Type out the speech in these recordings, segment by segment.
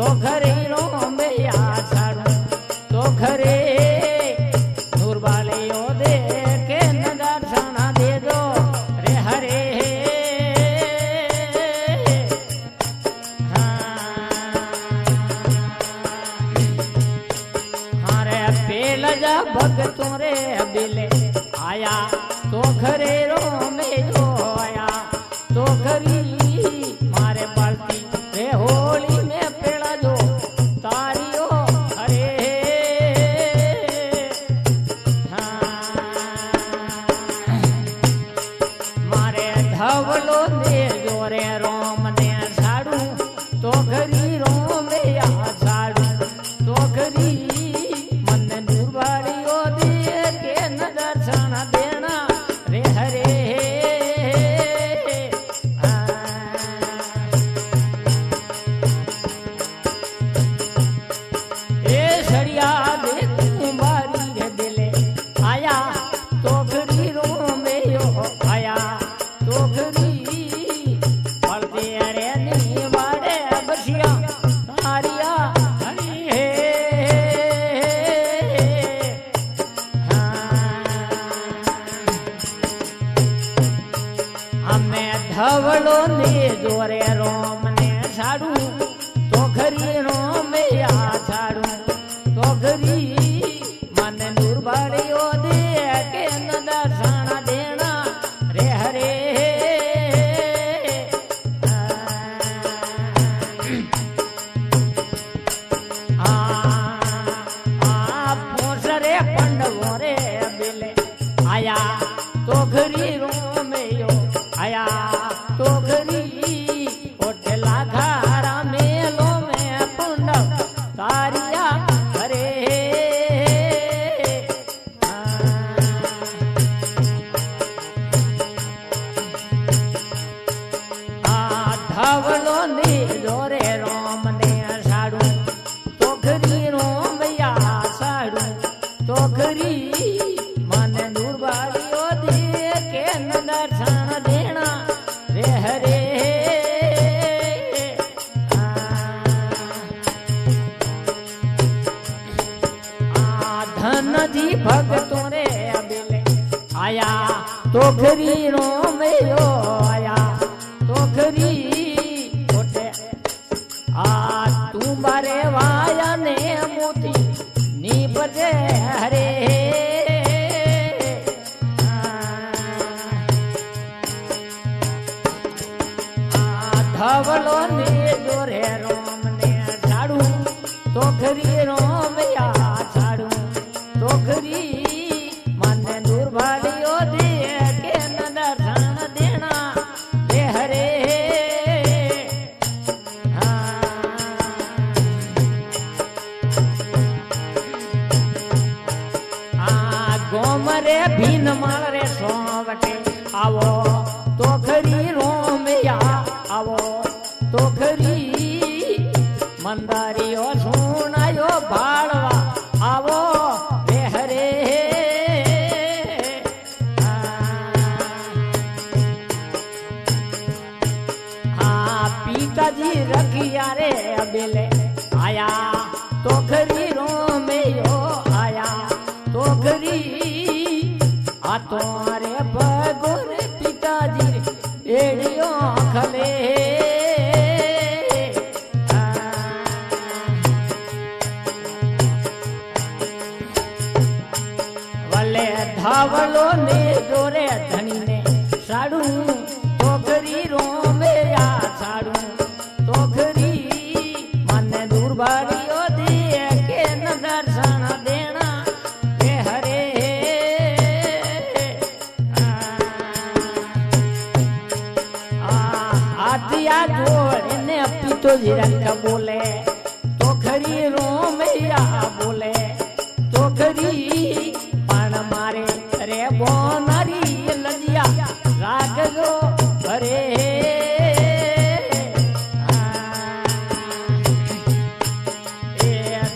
तो घरे रो में आषाढ़ तो घरे नूर वालियों दे के दर्शन दे दो रे हरे हरे पेल जा भगतों रे बिले आया तो घरे रो में जो आया तो घरी मारे बाल्टी रे होली में पेड़ा जो तारियो हरे मारे धवलो दे जोरे रोम ने साड़ू तो घरी रोम या साड़ू तो घरी मन दुर्वाड़ियो दे के न दर्शन देना रे हरे धवलो ने जोरे रोम ने साड़ू तो घरी रोम या साड़ू तो घरी मन दुर्बाड़ियो दे के न दर्शन देना रे हरे रे पंडवों रे बिले आया तो घरी रोम यो आया तो घरी ओठला घारा मेलो में पुंडव तारिया हरे धवलो ने जोरे रोम ने साड़ू तो घरी रोम या साड़ू तो घरी मन दुर्बाड़ियो दे के न दर्शन देना रे हरे धन जी भगतों रे बिले आया तो घरी रोम यो आया तो घरी उठे तू बारे वाया ने मोती नी बजे हरे धवलो ने जोरे रोम ने साड़ू तो घरी रोम या साड़ू तो घरी मन दुर्भालियो दे के न दर्शन देना रे हरे गोमरे भीन माल रे सोवटे आवो तो घरी रोम या आवो तो घरी मंदारियो सुनायो भाड़वा आवो रे हरे पिताजी रखिया रे अबेले आया तो घरी रोम यो आया तो घरी आ तुम्हारे भगोर पिताजी एड़ियो खले वले धावलो ने जोरे धनी ने साड़ू तो घरी रोम या साड़ू तो घरी मन दुर्बाड़ियो दे के न दर्शन देना रे हरे आदिया जोड़ ने पितो जी रंग बोले तो घरी रोम या बोले तो घरी पान मारे रे बोनारी लजिया राग जो हरे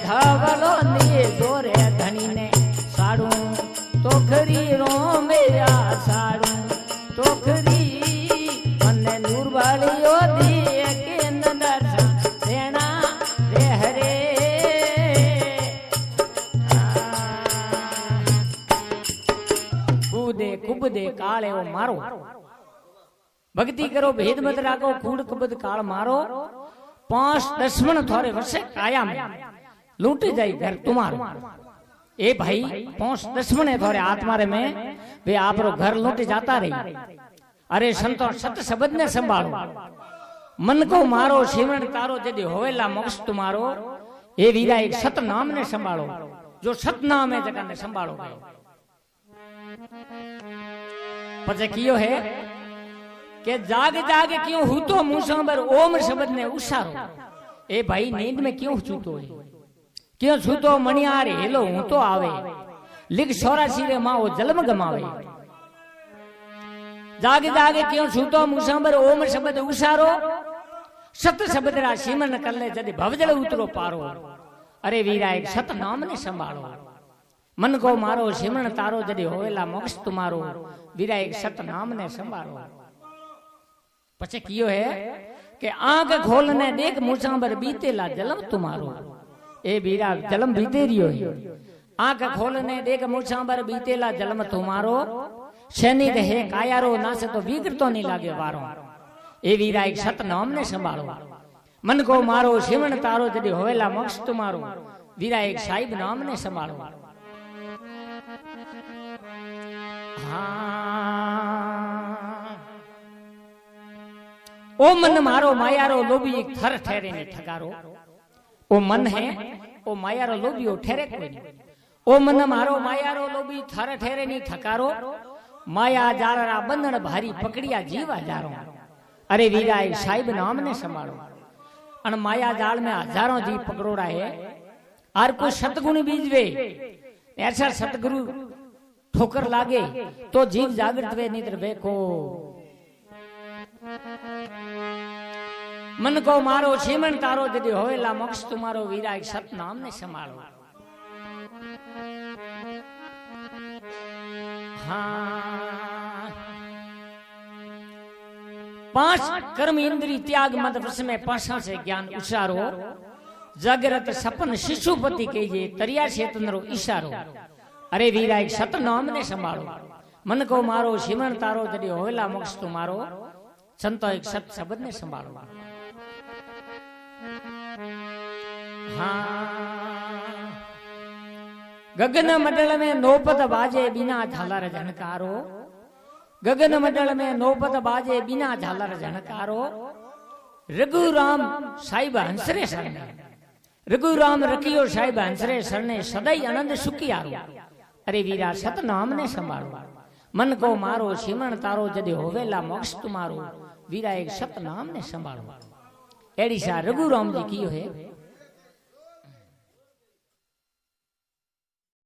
धवलो ने जोरे धनी ने साड़ू तो घरी रोम या साड़ू तो घरी मन दुर्बाड़ियो दे के न दर्शन देना रे काल है वो मारो, भक्ति करो भेद मत राखो, कूड़ कबद काल मारो, 5-10 मन थोड़े वर्षे काया में लूट जाए घर तुम्हारो। ए भाई 5-10 मन थोड़े आत्मारे में वे आप रो घर लूट जाता रही। अरे संतो सत शब्द ने संभालो, मन को मारो शिवण तारो जदि होवेला मोक्ष तुम्हारो। ए वीरा एक सत नाम ने संभालो, जो सत नाम है जगह ने संभालो गयो। पछे कियो है के जाग जाग क्यों हूतो मुसाबर ओम शब्द ने उसारो। ए भाई नींद में क्यों छूतो है, क्यों छूतो मणियार हेलो हूं तो आवे, लिख 84 रे माओ जन्म गमावे। जाग जाग क्यों छूतो मुसाबर ओम शब्द उसारो, सत शब्द रा सिमरन कर ले जदि भवजल उतरो पारो। अरे वीरा एक सत नाम ने संभालो, मन को मारो सिमरन तारो जदि होवेला मोक्ष तुम्हारो। वीरा एक सत नाम ने संभालो। पछे कियो है कि आंख खोलने देख मुसाबर बीतेला जन्म तुम्हारो। ए वीरा जन्म बीते रियो है, आंख खोलने देख मुसाबर बीतेला जन्म तुम्हारो। शनि रहे कायारो ना से तो बिगड़तो नहीं लागे वारो। ए वीरा एक सत नाम ने संभालो, मन को मारो शिवण तारो जदि होवेला मोक्ष तुम्हारो। वीरा एक साहिब नाम ने संभालो। हाँ ओ मन मारो मायारो लोभी एक थर ठहरे ने ठगारो। ओ मन है ओ मायारो लोभी ओ ठहरे कोई नहीं। ओ मन मारो मायारो लोभी थर ठहरे नहीं ठकारो। माया जालरा बंधन भारी पकड़िया जीवा जारो। अरे वीरा एक साहिब नाम ने संभालो। अन माया जाल में हजारों जीव पकड़ोड़ा है, और कोई सतगुण बीजवे ऐसा सतगुरु ठोकर लागे तो जीव जागृत वे निद्र वे को। मन को मारो सीमन तारो जदि होवेला मोक्ष तुम्हारो। वीरा एक सत नाम ने संभालो। हाँ 5 कर्म इंद्री त्याग मत वश में पाशा से ज्ञान उचारो। जागृत सपन शिशुपति कहिए तरिया चेतन रो इशारो। अरे वीरा एक सत नाम ने संभालो, मन को मारो सिमरन तारो जदि होवेला मोक्ष तुम्हारो। संतो एक सत शब्द ने संभालो। हाँ गगन मंडल में नौपत बाजे बिना झालर झनकारो। गगन मंडल में नौपत बाजे बिना झालर झनकारो। रघुराम साहिब हंसरे सरने, रघुराम रखियो साहिब हंसरे सरने सदाई आनंद सुखियारो। अरे वीरा सत नाम ने संभालो, मन को मारो सिमरन तारो जदि होवेला मोक्ष तुम्हारो। वीरा एक सत नाम ने संभालो। एड़ी सा रघुराम जी कियो है